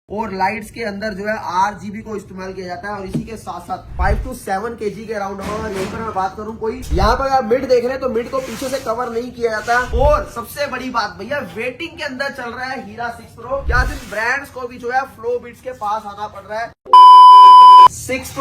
और लाइट्स के अंदर जो है RGB को इस्तेमाल किया जाता है। और इसी के साथ साथ 5 to 7 kg के अराउंड हो। और यहीं पर मैं बात करूं कोई यहाँ पर आप मिड देख रहे हैं तो मिड को पीछे से कवर नहीं किया जाता। और सबसे बड़ी बात भैया वेटिंग के अंदर चल रहा है हीरा 6 प्रो। क्या सिर्फ ब्रांड्स को भी जो है फ्लो बिट्स के पास आना पड़ रहा है। 6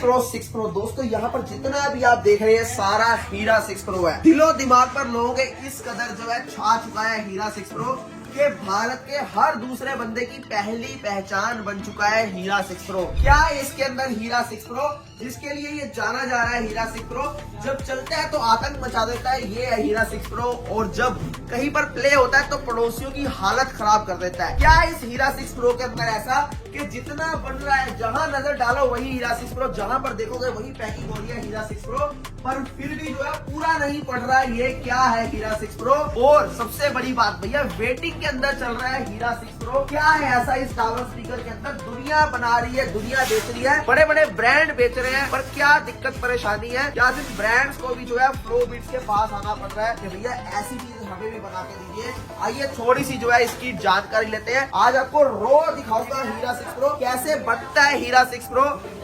प्रो दोस्तों यहाँ पर जितना भी आप देख रहे हैं सारा हीरा 6 प्रो है। दिलो दिमाग पर लोगों के इस कदर जो है छा चुका है हीरा 6 प्रो कि भारत के हर दूसरे बंदे की पहली पहचान बन चुका है हीरा 6 प्रो। क्या है इसके अंदर हीरा 6 प्रो, जिसके लिए ये जाना जा रहा है हीरा 6 प्रो। जब चलता है तो आतंक मचा देता है, ये है हीरा 6 प्रो। और जब कहीं पर प्ले होता है तो पड़ोसियों की हालत खराब कर देता है। क्या इस हीरा 6 प्रो के अंदर ऐसा कि जितना बन रहा है, जहां नजर डालो वही हीरा 6 प्रो, जहां पर देखोगे वही पैकिंग हो रही है हीरा 6 प्रो, पर फिर भी जो है पूरा नहीं पड़ रहा है। ये क्या है हीरा 6 प्रो। और सबसे बड़ी बात भैया वेटिंग के अंदर चल रहा है हीरा 6 प्रो। क्या है ऐसा इस टावर स्पीकर के अंदर, दुनिया बना रही है, दुनिया बेच रही है, बड़े बड़े ब्रांड बेच रहे हैं, पर क्या दिक्कत परेशानी है। क्या सिर्फ ब्रांड्स को भी जो है फ्लो बिट्स के पास आना पड़ रहा है कि भैया ऐसी चीज हमें भी बना के दीजिए। आइए थोड़ी सी जो है इसकी जानकारी लेते हैं। आज आपको रो दिखाऊंगा हीरा 6 प्रो कैसे बनता है हीरा 6 प्रो।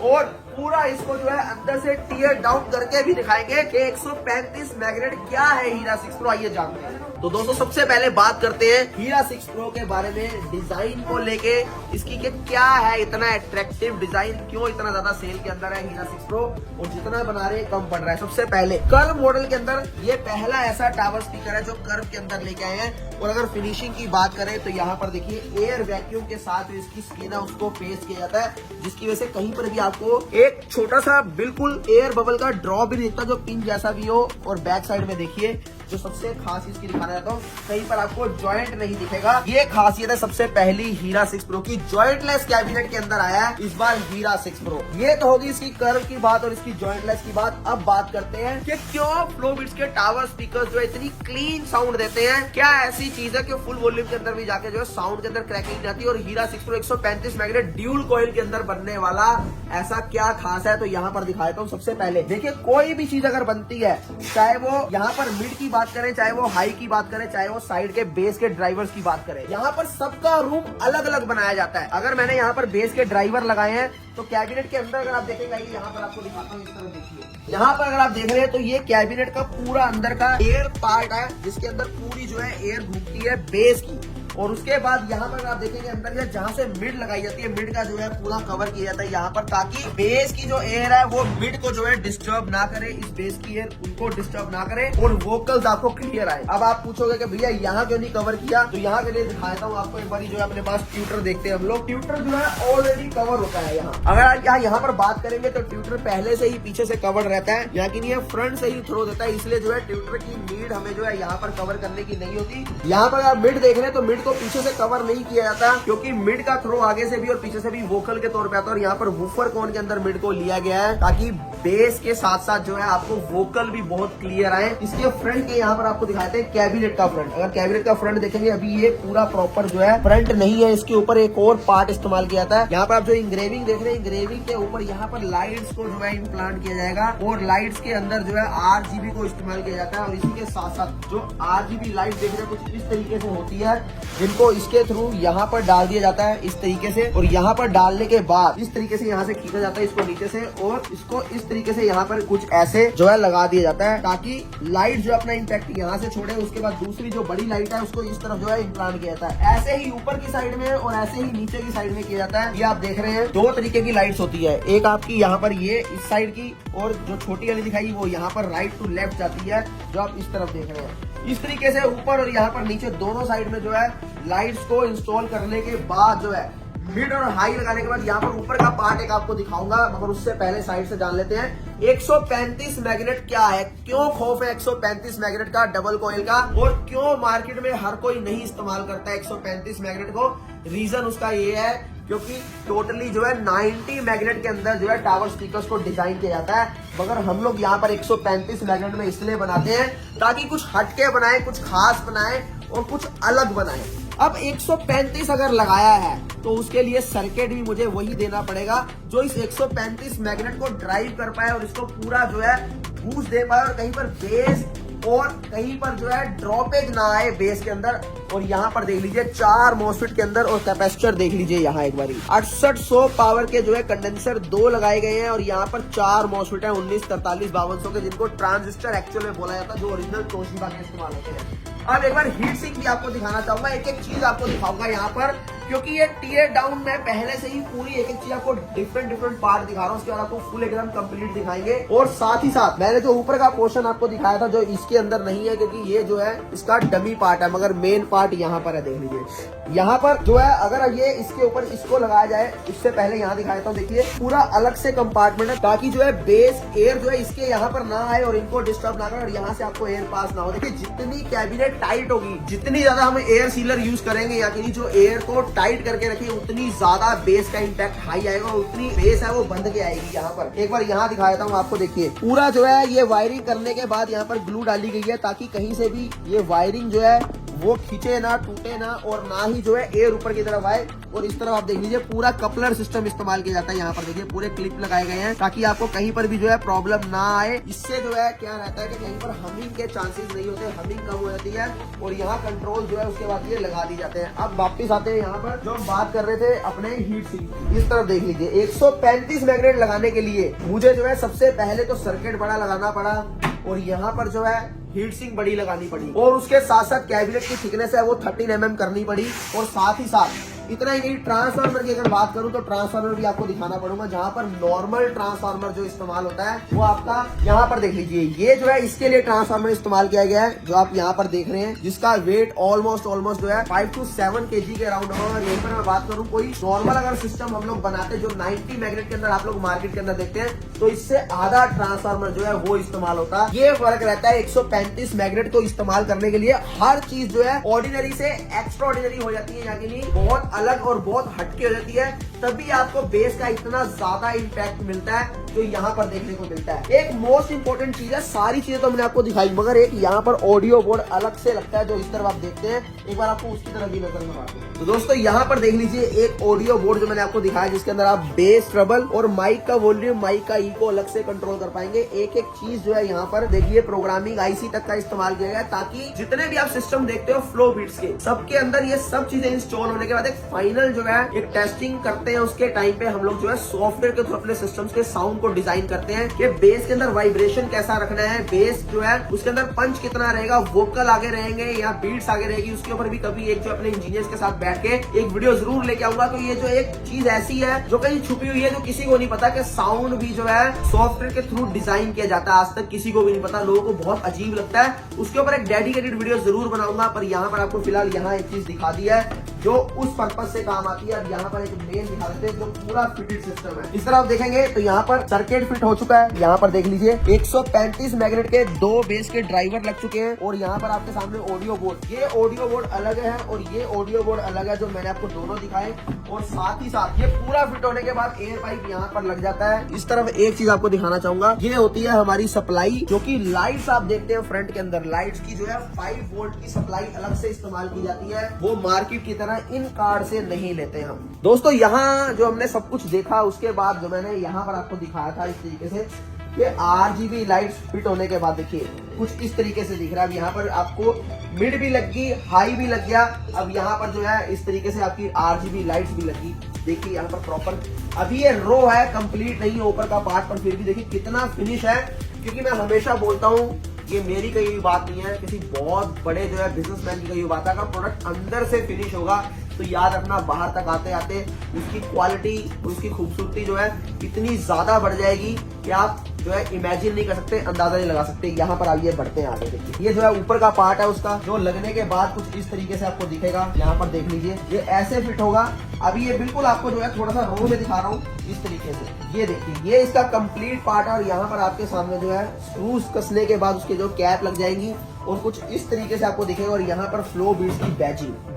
और पूरा इसको जो है अंदर से टीयर डाउन करके भी दिखाएंगे कि 135 मैग्नेट क्या है हीरा 6 प्रो। आइए जानते हैं। तो दोस्तों सबसे पहले बात करते हैं हीरा 6 प्रो के बारे में, डिजाइन को लेके इसकी कि क्या है इतना अट्रैक्टिव डिजाइन, क्यों इतना ज्यादा सेल के अंदर है हीरा 6 प्रो और जितना बना रहे हैं कम पड़ रहा है। सबसे पहले कर्व मॉडल के अंदर ये पहला ऐसा टावर स्पीकर है जो कर्व के अंदर लेके आए हैं। और अगर फिनिशिंग की बात करें तो यहाँ पर देखिए एयर वैक्यूम के साथ जो इसकी स्किन है उसको फेस किया जाता है, जिसकी वजह से कहीं पर भी आपको एक छोटा सा बिल्कुल एयर बबल का ड्रॉप भी नहीं दिखता, जो पिन जैसा भी हो। और बैक साइड में देखिए जो सबसे खास इसकी दिखाना चाहता हूँ, कहीं पर आपको जॉइंट नहीं दिखेगा। ये खासियत है सबसे पहली हीरा 6 प्रो की, जॉइंटलेस कैबिनेट के अंदर आया है इस बार हीरा 6 प्रो। ये तो होगी इसकी कर्व की बात और इसकी जॉइंटलेस की बात। अब बात करते हैं कि क्यों फ्लो बिट्स के टावर स्पीकर्स जो इतनी क्लीन साउंड देते हैं। क्या ऐसी चीज है कि फुल वॉल्यूम के अंदर भी जाके जो है साउंड के अंदर क्रैकिंग जाती है। और हीरा 6 प्रो 135 मैग्नेट ड्यूल कॉइल के अंदर बनने वाला ऐसा क्या खास है, तो यहाँ पर दिखा देता हूँ। सबसे पहले देखिए कोई भी चीज अगर बनती है, चाहे वो यहाँ पर मिड की बात करें, चाहे वो हाई की बात करें, चाहे वो साइड के बेस के ड्राइवर्स की बात करें, यहाँ पर सबका रूम अलग अलग बनाया जाता है। अगर मैंने यहाँ पर बेस के ड्राइवर लगाए हैं तो कैबिनेट के अंदर अगर आप देखेंगे, यहाँ पर आपको दिखाता हूँ, इस तरह देखिए। यहाँ पर अगर आप देख रहे हैं तो ये कैबिनेट का पूरा अंदर का एयर पार्ट है, जिसके अंदर पूरी जो है एयर घूमती है बेस की। और उसके बाद यहाँ पर आप देखेंगे अंदर जहाँ से मिड लगाई जाती है, मिड का जो है पूरा कवर किया जाता है यहाँ पर, ताकि बेस की जो एयर है वो मिड को जो है डिस्टर्ब ना करे, इस बेस की एयर उनको डिस्टर्ब ना करे और वोकल्स आपको क्लियर आए। अब आप पूछोगे कि भैया यहाँ क्यों नहीं कवर किया, तो यहाँ के लिए दिखाता हूँ आपको एक बार। जो है अपने पास ट्यूटर देखते हैं हम लोग, ट्यूटर जो है ऑलरेडी कवर होता है यहाँ। अगर यहाँ पर बात करेंगे तो ट्यूटर पहले से ही पीछे से कवर रहता है, यहाँ की नहीं है फ्रंट से ही थ्रो देता है, इसलिए जो है ट्यूटर की नीड हमें जो है यहाँ पर कवर करने की नहीं होती। यहाँ पर आप मिड देख रहे हैं तो मिड को पीछे से कवर नहीं किया जाता, क्योंकि मिड का थ्रो आगे से भी और पीछे से भी वोकल के तौर पे आता है। और यहाँ पर वूफर कोन के अंदर मिड को लिया गया है ताकि बेस के साथ साथ जो है आपको वोकल भी बहुत क्लियर आए। इसके फ्रंट के यहाँ पर आपको दिखाते हैं कैबिनेट का फ्रंट। अगर कैबिनेट का फ्रंट देखेंगे, अभी ये पूरा प्रॉपर जो है फ्रंट नहीं है, इसके ऊपर एक और पार्ट इस्तेमाल किया था। यहाँ पर आप जो इंग्रेविंग देख रहे हैं, इंग्रेविंग के ऊपर यहाँ पर लाइट्स को जो है इम्प्लांट किया जाएगा और लाइट्स के अंदर जो है RGB को इस्तेमाल किया जाता है। और इसी के साथ साथ जो RGB लाइट देख रहे हैं कुछ इस तरीके से होती है, जिनको इसके थ्रू यहाँ पर डाल दिया जाता है इस तरीके से। और यहाँ पर डालने के बाद इस तरीके से यहाँ से खींचा जाता है इसको नीचे से, और इसको इस तरीके से यहाँ पर कुछ ऐसे जो है लगा दिया जाता है, ताकि लाइट जो अपना इम्पैक्ट यहाँ से छोड़े। उसके बाद दूसरी जो बड़ी लाइट है उसको इस तरफ जो है इम्प्लांट किया जाता है। ऐसे ही ऊपर की साइड में और ऐसे ही नीचे की साइड में किया जाता है। ये आप देख रहे हैं दो तरीके की लाइट्स होती है, एक आपकी यहाँ पर ये इस साइड की, और जो छोटी वाली दिखाई वो यहाँ पर राइट टू लेफ्ट जाती है, जो आप इस तरफ देख रहे हैं। इस तरीके से ऊपर और यहाँ पर नीचे दोनों साइड में जो है लाइट्स को इंस्टॉल करने के बाद जो है मिड और हाई लगाने के बाद यहाँ पर ऊपर का पार्ट एक आपको दिखाऊंगा, मगर उससे पहले साइड से जान लेते हैं 135 मैग्नेट क्या है, क्यों खौफ है 135 मैग्नेट का डबल कॉइल का, और क्यों मार्केट में हर कोई नहीं इस्तेमाल करता है 135 मैग्नेट को। रीजन उसका ये है क्योंकि टोटली जो है 90 मैग्नेट के अंदर जो है टावर स्पीकर्स को डिजाइन किया जाता है, मगर हम लोग यहाँ पर 135 मैग्नेट में इसलिए बनाते हैं ताकि कुछ हटके बनाए, कुछ खास बनाए और कुछ अलग बनाए। अब 135 अगर लगाया है तो उसके लिए सर्किट भी मुझे वही देना पड़ेगा जो इस 135 मैग्नेट को ड्राइव कर पाए और इसको पूरा जो है बूस्ट दे पाए और कहीं पर बेस और कहीं पर जो है ड्रॉपेज ना आए बेस के अंदर। और यहाँ पर देख लीजिए 4 मॉसफेट के अंदर, और कैपेसिटर देख लीजिए यहाँ एक बारी 6800 पावर के जो है कंडेंसर 2 लगाए गए हैं, और यहाँ पर 4 मॉसफेट है 19, 43, 5200 के, जिनको ट्रांजिस्टर एक्चुअल में बोला जाता है, जो ओरिजिनल तोशिबा के इस्तेमाल होते हैं। अब एक बार हीट सिंक भी आपको दिखाना चाहूंगा, एक एक चीज आपको दिखाऊंगा यहाँ पर, क्योंकि ये टीयर डाउन में पहले से ही पूरी एक एक चीज आपको डिफरेंट पार्ट दिखा रहा हूँ, उसके बाद आपको फुल एकदम कंप्लीट दिखाएंगे। और साथ ही साथ मैंने जो ऊपर का पोर्शन आपको दिखाया था, जो इसके अंदर नहीं है, क्योंकि ये जो है इसका डमी पार्ट है, मगर मेन पार्ट यहाँ पर है। देख लीजिए यहाँ पर जो है, अगर ये इसके ऊपर इसको लगाया जाए, इससे पहले यहाँ दिखाया था, देखिए पूरा अलग से कंपार्टमेंट है, ताकि जो है बेस एयर जो है इसके यहाँ पर ना आए और इनको डिस्टर्ब ना करे, और यहाँ से आपको एयर पास ना हो। देखिए जितनी कैबिनेट टाइट होगी, जितनी ज्यादा हम एयर सीलर यूज करेंगे, यानी जो एयर को टाइट करके रखिए, उतनी ज्यादा बेस का इम्पैक्ट हाई आएगा, उतनी बेस है वो बंद के आएगी। यहाँ पर एक बार यहाँ दिखाया था आपको, देखिए पूरा जो है ये वायरिंग करने के बाद यहाँ पर ग्लू डाली गई है, ताकि कहीं से भी ये वायरिंग जो है वो खींचे ना, टूटे ना, और ना ही जो है एयर ऊपर की तरफ आए। और इस तरफ आप देख लीजिए पूरा कपलर सिस्टम इस्तेमाल किया जाता है। यहाँ पर देखिए पूरे क्लिप लगाए गए हैं, ताकि आपको कहीं पर भी जो है प्रॉब्लम ना आए। इससे जो है क्या रहता है कि कहीं पर हमिंग के चांसेस नहीं होते, हमिंग कम हो जाती है, और यहाँ कंट्रोल जो है उसके बाद ये लगा दी जाते हैं। अब वापिस आते हैं यहाँ पर, जो हम बात कर रहे थे अपने हीट सिंक की। इस तरफ देख लीजिए 135 मैग्नेट लगाने के लिए मुझे जो है सबसे पहले तो सर्किट बड़ा लगाना पड़ा, और यहाँ पर जो है हीट सिंक बड़ी लगानी पड़ी, और उसके साथ साथ कैबिनेट की थिकनेस है वो 13 mm करनी पड़ी। और साथ ही साथ इतना ही नहीं, ट्रांसफार्मर की अगर बात करूं तो ट्रांसफार्मर भी आपको दिखाना पड़ूंगा, जहां पर नॉर्मल ट्रांसफार्मर जो इस्तेमाल होता है वो आपका यहाँ पर देख लीजिए, ये जो है इसके लिए ट्रांसफार्मर इस्तेमाल किया गया है, जो आप यहाँ पर देख रहे हैं, जिसका वेट ऑलमोस्ट जो है 5 to 7 kg के अराउंड होगा। और यहीं पर मैं बात करूँ, कोई नॉर्मल अगर सिस्टम हम लोग बनाते जो 90 मैग्नेट के अंदर आप लोग मार्केट के अंदर देखते हैं, तो इससे आधा ट्रांसफार्मर जो है वो इस्तेमाल होता है। ये फर्क रहता है 135 मैग्नेट को इस्तेमाल करने के लिए। हर चीज जो है ऑर्डिनरी से एक्स्ट्रा ऑर्डिनरी हो जाती है, यानी बहुत अलग और बहुत हटके हो जाती है, तभी आपको बेस का इतना ज्यादा इम्पैक्ट मिलता है जो यहाँ पर देखने को मिलता है। एक मोस्ट इंपोर्टेंट चीज है, सारी चीजें तो मैंने आपको दिखाई, मगर एक यहाँ पर ऑडियो बोर्ड अलग से लगता है, जो इस तरफ आप देखते हैं। एक बार आपको उसकी तरफ भी नजर मारते हैं। तो दोस्तों यहाँ पर देख लीजिए एक ऑडियो बोर्ड जो मैंने आपको दिखाया, जिसके अंदर आप बेस, ट्रबल और माइक का वॉल्यूम, माइक का इको अलग से कंट्रोल कर पाएंगे। एक एक चीज जो है यहाँ पर देखिए प्रोग्रामिंग आईसी तक का इस्तेमाल किया गया, ताकि जितने भी आप सिस्टम देखते हो फ्लो बीट्स के, सबके अंदर ये सब चीजें इंस्टॉल होने के बाद एक फाइनल जो है एक टेस्टिंग करते हैं। उसके टाइम पे हम लोग जो है सॉफ्टवेयर के थ्रू अपने सिस्टम्स के साउंड को डिजाइन करते हैं कि बेस के अंदर वाइब्रेशन कैसा रखना है, बेस जो है उसके अंदर पंच कितना रहेगा, वोकल आगे रहेंगे या बीट्स आगे रहेगी, उसके ऊपर भी कभी एक जो अपने इंजीनियर्स के साथ बैठ के एक वीडियो जरूर लेके आऊंगा। तो ये जो एक चीज ऐसी है जो कहीं छुपी हुई है, जो किसी को नहीं पता कि साउंड भी जो है सॉफ्टवेयर के थ्रू डिजाइन किया जाता है, आज तक किसी को भी नहीं पता, लोगों को बहुत अजीब लगता है। उसके ऊपर एक डेडिकेटेड वीडियो जरूर बनाऊंगा, पर यहाँ पर आपको फिलहाल यहाँ एक चीज दिखा दी है जो उस पर्पज से काम आती है। अब यहाँ पर एक मेन दिखा देते हैं जो पूरा फिटेड सिस्टम है। इस तरह आप देखेंगे तो यहाँ पर सर्किट फिट हो चुका है। यहाँ पर देख लीजिए 135 मैग्नेट के 2 बेस के ड्राइवर लग चुके हैं, और यहाँ पर आपके सामने ऑडियो बोर्ड, ये ऑडियो बोर्ड अलग है और ये ऑडियो बोर्ड अलग है, जो मैंने आपको दोनों दिखाए। और साथ ही साथ ये पूरा फिट होने के बाद एयर पाइप यहाँ पर लग जाता है। इस तरफ एक चीज आपको दिखाना चाहूंगा, ये होती है हमारी सप्लाई, जो की लाइट्स आप देखते हैं फ्रंट के अंदर, लाइट्स की जो है 5 वोल्ट की सप्लाई अलग से इस्तेमाल की जाती है, वो मार्केट की तरह इन कार्ड से नहीं लेते हम। दोस्तों यहाँ जो हमने सब कुछ देखा, उसके बाद जो मैंने यहाँ पर आपको दिखाया था इस तरीके से, ये RGB लाइट्स फिट होने के बाद देखिए कुछ इस तरीके से दिख रहा है। अब यहाँ पर आपको मिड भी लग गई, हाई भी लग गया। अब यहाँ पर जो है इस तरीके से आपकी RGB लाइट्स भी लगी, देखिए यहाँ पर प्रॉपर। अभी ये रो है, कंप्लीट नहीं है ऊपर का पार्ट, पर फिर भी देखिए कितना फिनिश है। क्योंकि मैं हमेशा बोलता हूँ, ये मेरी कही हुई बात नहीं है, किसी बहुत बड़े जो है बिजनेसमैन की कही हुई बात है। अगर प्रोडक्ट अंदर से फिनिश होगा तो याद रखना, बाहर तक आते आते उसकी क्वालिटी, उसकी खूबसूरती जो है इतनी ज्यादा बढ़ जाएगी कि आप जो है इमेजिन नहीं कर सकते, अंदाजा नहीं लगा सकते। यहाँ पर आइए बढ़ते हैं आगे, देखिए ये जो है ऊपर का पार्ट है उसका, जो लगने के बाद कुछ इस तरीके से आपको दिखेगा। यहाँ पर देख लीजिए ये ऐसे फिट होगा। अभी ये बिल्कुल आपको जो है थोड़ा सा रो में दिखा रहा हूँ इस तरीके से, ये देखिए ये इसका कंप्लीट पार्ट है। और यहाँ पर आपके सामने जो है स्क्रूज कसने के बाद उसके जो कैप लग जाएंगी, और कुछ इस तरीके से आपको दिखेगा। और यहाँ पर फ्लो बीट्स की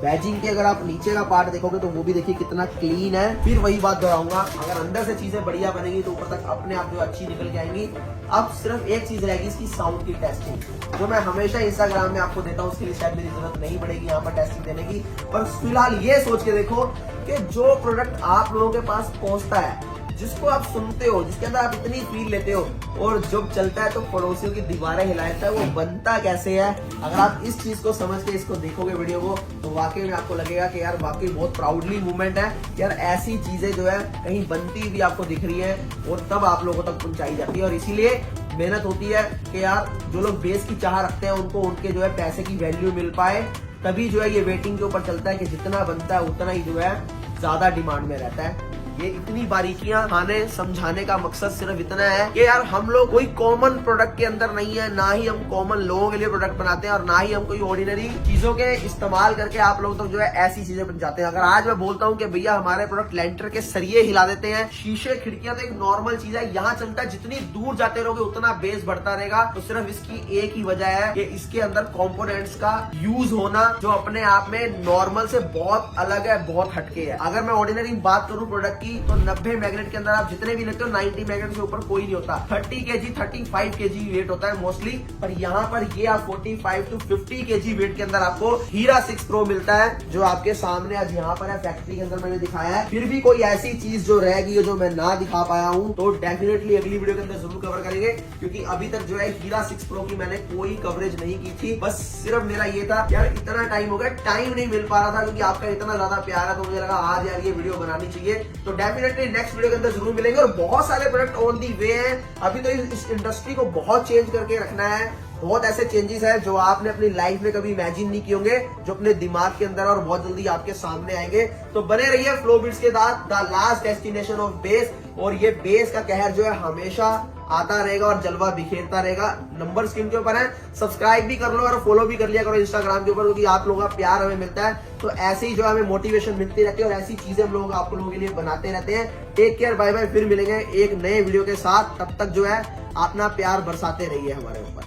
बैजिंग की अगर आप नीचे का पार्ट देखोगे तो वो भी देखिए कितना क्लीन है। फिर वही बात दोहराऊंगा, अगर अंदर से चीजें बढ़िया बनेगी तो ऊपर तक अपने आप जो अच्छी निकल के आएंगी। अब सिर्फ एक चीज रहेगी, इसकी साउंड की टेस्टिंग, जो मैं हमेशा इंस्टाग्राम में आपको देता हूँ। उसके लिए शायद मेरी जरूरत नहीं पड़ेगी यहाँ पर टेस्टिंग देने की, पर फिलहाल ये सोच के देखो कि जो प्रोडक्ट आप लोगों के पास पहुंचता है, जिसको आप सुनते हो, जिसके अंदर आप इतनी फील लेते हो, और जब चलता है तो पड़ोसियों की दीवारें हिला देता है, वो बनता कैसे है। अगर आप इस चीज को समझ के इसको देखोगे वीडियो को, तो वाकई में आपको लगेगा कि यार वाकई बहुत प्राउडली मूवमेंट है यार, ऐसी चीजें जो है कहीं बनती भी आपको दिख रही है और तब आप लोगों तक पहुंचाई जाती है। और इसीलिए मेहनत होती है कि यार जो लोग बेस की चाह रखते हैं उनको उनके जो है पैसे की वैल्यू मिल पाए, तभी जो है ये वेटिंग के ऊपर चलता है कि जितना बनता है उतना ही जो है ज्यादा डिमांड में रहता है। ये इतनी बारीकियां खाने समझाने का मकसद सिर्फ इतना है कि यार हम लोग कोई कॉमन प्रोडक्ट के अंदर नहीं है, ना ही हम कॉमन लोगों के लिए प्रोडक्ट बनाते हैं और ना ही हम कोई ऑर्डिनरी चीजों के इस्तेमाल करके आप लोगों तक जो है ऐसी चीजें पहुंचाते हैं। अगर आज मैं बोलता हूं कि भैया हमारे प्रोडक्ट लेंटर के सरिये हिला देते हैं, शीशे खिड़कियां, तो एक नॉर्मल चीज है, यहाँ चलता है, जितनी दूर जाते रहोगे उतना बेस बढ़ता रहेगा। तो सिर्फ इसकी एक ही वजह है कि इसके अंदर कॉम्पोनेंट्स का यूज होना जो अपने आप में नॉर्मल से बहुत अलग है, बहुत हटके है। अगर मैं ऑर्डिनरी बात करूं प्रोडक्ट की, तो 90 मैग्नेट के अंदर आप जितने भी लेते हो 90 मैग्नेट से ऊपर कोई नहीं होता। 30 kg 35 kg वेट होता है मोस्टली, पर यहाँ पर ये आप 45 to 50 kg वेट के अंदर आपको हीरा 6 प्रो मिलता है, जो आपके सामने आज यहाँ पर है, फैक्ट्री के अंदर मैंने दिखाया है। फिर भी कोई ऐसी चीज जो रह गई है जो मैं ना दिखा पाया हूँ, तो डेफिनेटली अगली वीडियो के अंदर जरूर कवर करेंगे, क्योंकि अभी तक जो है हीरा 6 प्रो की मैंने कोई कवरेज नहीं की थी। बस सिर्फ मेरा ये था यार, इतना टाइम हो गया, टाइम नहीं मिल पा रहा था, क्योंकि आपका इतना ज्यादा प्यार है, तो मुझे लगा आज यार ये वीडियो बनानी चाहिए। तो डेफिनेटली नेक्स्ट वीडियो के अंदर जरूर मिलेंगे, और बहुत सारे प्रोडक्ट ऑन दी वे हैं। अभी तो इस इंडस्ट्री को बहुत चेंज करके रखना है, बहुत ऐसे चेंजेस हैं जो आपने अपनी लाइफ में कभी इमेजिन नहीं किए होंगे, जो अपने दिमाग के अंदर और बहुत जल्दी आपके सामने आएंगे। तो बने रहिए फ्लो बीट्स के साथ, the last destination of base. और ये बेस का कहर जो है हमेशा आता रहेगा और जलवा बिखेरता रहेगा। नंबर स्क्रीन के ऊपर है, सब्सक्राइब भी कर लो और फॉलो भी कर लिया करो इंस्टाग्राम के ऊपर, क्योंकि आप लोगों का प्यार हमें मिलता है, तो ऐसे ही जो हमें मोटिवेशन मिलती रहती है और ऐसी चीजें हम लोग आप लोगों के लिए बनाते रहते हैं। टेक केयर, बाय बाय, फिर मिलेंगे एक नए वीडियो के साथ। तब तक जो है अपना प्यार बरसाते रहिए हमारे ऊपर।